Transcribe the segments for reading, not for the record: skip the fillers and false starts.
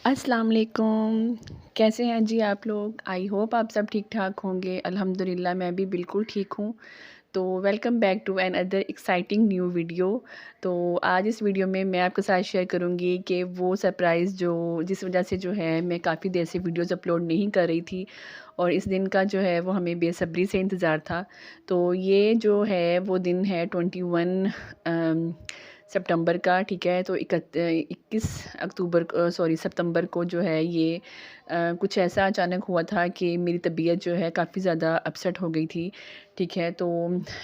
अस्सलाम वालेकुम। कैसे हैं जी आप लोग? आई होप आप सब ठीक ठाक होंगे। अल्हम्दुलिल्लाह मैं भी बिल्कुल ठीक हूँ। तो welcome back to another exciting new video. तो आज इस वीडियो में मैं आपके साथ शेयर करूँगी कि वो सरप्राइज़ जो जिस वजह से जो है मैं काफ़ी देर से वीडियोज़ अपलोड नहीं कर रही थी और इस दिन का जो है वो हमें बेसब्री से इंतज़ार था। तो ये जो है वो दिन है 21 सितंबर का, ठीक है। तो 21 अक्टूबर सॉरी सितंबर को जो है ये कुछ ऐसा अचानक हुआ था कि मेरी तबीयत जो है काफ़ी ज़्यादा अपसेट हो गई थी, ठीक है। तो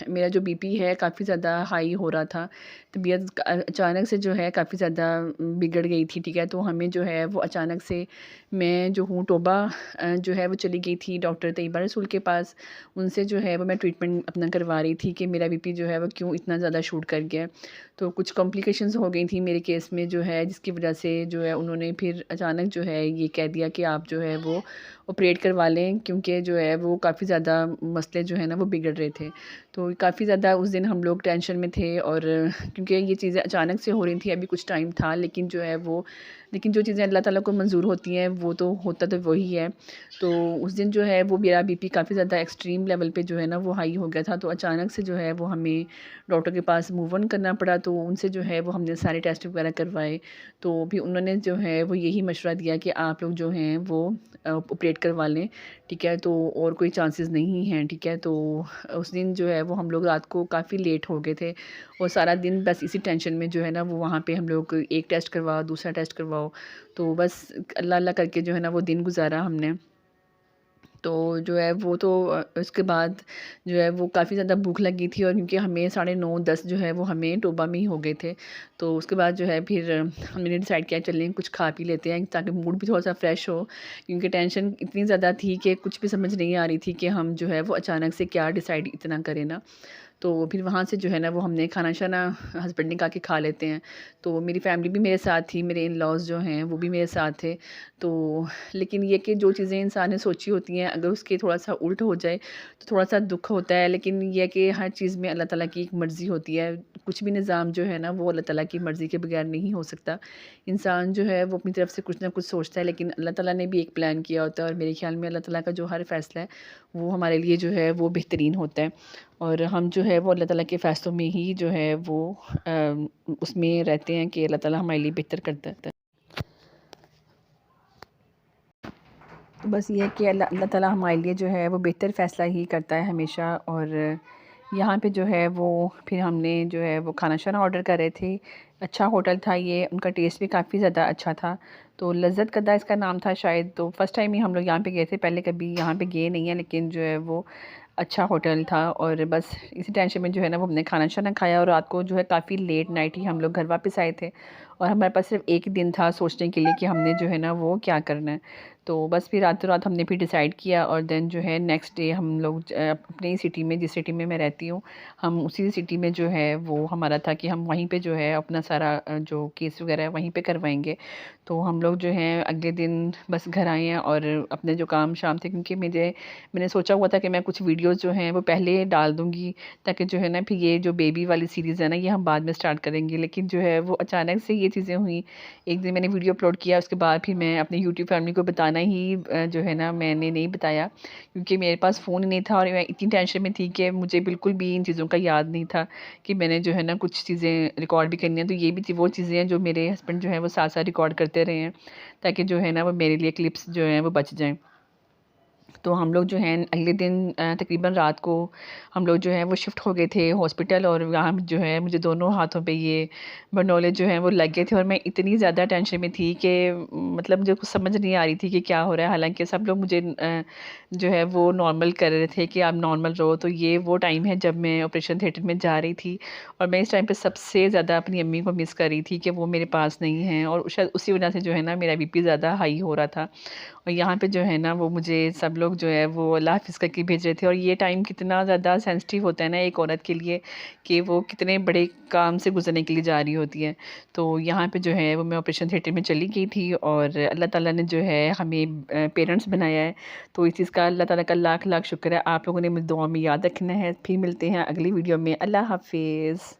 मेरा जो बीपी है काफ़ी ज़्यादा हाई हो रहा था। तबीयत अचानक से जो है काफ़ी ज़्यादा बिगड़ गई थी, ठीक है। तो हमें जो है वो अचानक से मैं जो हूँ टोबा जो है वो चली गई थी डॉक्टर तैयबा रसूल के पास। उनसे जो है वो मैं ट्रीटमेंट अपना करवा रही थी कि मेरा बीपी जो है वो क्यों इतना ज़्यादा शूट कर गया। तो कुछ कॉम्प्लिकेशंस हो गई थी मेरे केस में जो है, जिसकी वजह से जो है उन्होंने फिर अचानक जो है ये कह दिया कि आप जो है वो ऑपरेट करवा लें, क्योंकि जो है वो काफ़ी ज़्यादा मसले जो है ना वो बिगड़ रहे थे। तो काफ़ी ज़्यादा उस दिन हम लोग टेंशन में थे और क्योंकि ये चीज़ें अचानक से हो रही थी, अभी कुछ टाइम था, लेकिन जो चीज़ें अल्लाह ताला को मंज़ूर होती हैं वो तो होता तो वही है। तो उस दिन जो है वो मेरा बीपी काफ़ी ज़्यादा एक्सट्रीम लेवल पे जो है ना वो हाई हो गया था। तो अचानक से जो है वो हमें डॉक्टर के पास मूव ऑन करना पड़ा। तो उनसे जो है वो हमने सारे टेस्ट वगैरह करवाए। तो भी उन्होंने जो है वो यही मशवरा दिया कि आप लोग जो हैं वो ऑपरेट करवा लें, ठीक है। तो और कोई चांसेस नहीं हैं, ठीक है। तो उस दिन जो है वो हम लोग रात को काफ़ी लेट हो गए थे और सारा दिन बस इसी टेंशन में जो है ना वो वहाँ पे हम लोग एक टेस्ट करवाओ, दूसरा टेस्ट करवाओ। तो बस अल्लाह अल्लाह करके जो है ना वो दिन गुज़ारा हमने। तो जो है वो तो उसके बाद जो है वो काफ़ी ज़्यादा भूख लगी थी और क्योंकि हमें 9:30 जो है वो हमें टोबा में ही हो गए थे। तो उसके बाद जो है फिर हमने डिसाइड किया चलें कुछ खा पी लेते हैं ताकि मूड भी थोड़ा-सा फ्रेश हो, क्योंकि टेंशन इतनी ज़्यादा थी कि कुछ भी समझ नहीं आ रही थी कि हम जो है वो अचानक से क्या डिसाइड इतना करें ना। तो फिर वहाँ से जो है ना वो हमने खाना-शाना हस्बैंड ने कहा कि खा लेते हैं। तो मेरी फैमिली भी मेरे साथ थी, मेरे इन-लॉज़ जो हैं वो भी मेरे साथ थे। तो लेकिन ये कि जो चीज़ें इंसान ने सोची होती हैं अगर उसके थोड़ा-सा उल्ट हो जाए तो थोड़ा-सा दुःख होता है। लेकिन ये है कि हर चीज़ में अल्लाह ताला की एक मर्ज़ी होती है। कुछ भी निज़ाम जो है ना वो अल्लाह ताला की मर्ज़ी के बगैर नहीं हो सकता। इंसान जो है वो अपनी तरफ से कुछ ना कुछ सोचता है, लेकिन अल्लाह ताला ने भी एक प्लान किया होता है और मेरे ख़्याल में अल्लाह ताला का जो हर फ़ैसला है वो हमारे लिए जो है वो बेहतरीन होता है। और हम जो है वो अल्लाह ताला के फ़ैसलों में ही जो है वो उसमें रहते हैं कि अल्लाह ताला हमारे लिए बेहतर करता है। तो बस ये है कि अल्लाह अल्लाह ताला हमारे लिए जो है वो बेहतर फ़ैसला ही करता है हमेशा। और यहाँ पे जो है वो फिर हमने जो है वो खाना-शाना ऑर्डर कर रहे थे। अच्छा होटल था ये, उनका टेस्ट भी काफ़ी ज़्यादा अच्छा था। तो लज़्ज़त कद्दा इसका नाम था शायद। तो फ़र्स्ट टाइम ही हम लोग यहाँ पे गए थे, पहले कभी यहाँ पे गए नहीं हैं, लेकिन जो है वो अच्छा होटल था। और बस इसी टेंशन में जो है ना वो हमने खाना-शाना खाया और रात को जो है काफ़ी लेट नाइट ही हम लोग घर वापस आए थे और हमारे पास सिर्फ़ एक ही दिन था सोचने के लिए कि हमने जो है ना वो क्या करना है। तो बस फिर रातों-रात हमने फिर डिसाइड किया और देन जो है नेक्स्ट डे हम लोग अपनी ही सिटी में, जिस सिटी में मैं रहती हूँ, हम उसी सिटी में जो है वो हमारा था कि हम वहीं पे जो है अपना सारा जो केस वगैरह है वहीं पे करवाएँगे। तो हम लोग जो हैं अगले दिन बस घर आए हैं और अपने जो काम-शाम थे, क्योंकि मैंने सोचा हुआ था कि मैं कुछ वीडियोज़ जो हैं वो पहले डाल दूँगी ताकि जो है ना फिर ये जो बेबी वाली सीरीज़ है ना ये हम बाद में स्टार्ट करेंगे। लेकिन जो है वो अचानक से ये चीज़ें हुई। एक दिन मैंने वीडियो अपलोड किया, उसके बाद फिर मैं अपने यूट्यूब फैमिली को बताना ही जो है ना मैंने नहीं बताया, क्योंकि मेरे पास फ़ोन नहीं था और मैं इतनी टेंशन में थी कि मुझे बिल्कुल भी इन चीज़ों का याद नहीं था कि मैंने जो है ना कुछ चीज़ें रिकॉर्ड भी करनी है। तो ये भी थी वो चीज़ें हैं जो मेरे हस्बैंड जो हैं वो साथ-साथ रिकॉर्ड करते रहे हैं ताकि जो है ना वो मेरे लिए क्लिप्स जो हैं वो बच जाएँ। तो हम लोग जो हैं अगले दिन तकरीबन रात को हम लोग जो हैं वो शिफ्ट हो गए थे हॉस्पिटल और वहाँ जो है मुझे दोनों हाथों पे ये बरनोले जो हैं वो लग गए थे और मैं इतनी ज़्यादा टेंशन में थी कि मतलब मुझे कुछ समझ नहीं आ रही थी कि क्या हो रहा है। हालाँकि सब लोग मुझे जो है वो नॉर्मल कर रहे थे कि आप नॉर्मल रहो। तो ये वो टाइम है जब मैं ऑपरेशन थिएटर में जा रही थी और मैं इस टाइम पे सबसे ज़्यादा अपनी अम्मी को मिस कर रही थी कि वो मेरे पास नहीं हैं और शायद उसी वजह से जो है ना मेरा बीपी ज़्यादा हाई हो रहा था। और यहाँ पे जो है ना वो मुझे सब लोग जो है वो अल्लाह हाफ़िज़ करके भेज रहे थे और ये टाइम कितना ज़्यादा सेंसिटिव होता है ना एक औरत के लिए कि वो कितने बड़े काम से गुज़रने के लिए जा रही होती है। तो यहाँ पे जो है वो मैं ऑपरेशन थिएटर में चली गई थी और अल्लाह ताला ने जो है हमें पेरेंट्स बनाया है। तो इस चीज़ का अल्लाह ताला का लाख-लाख शुक्र है। आप लोगों ने मुझे दुआ में याद रखना है। फिर मिलते हैं अगली वीडियो में। अल्लाह हाफ़िज़।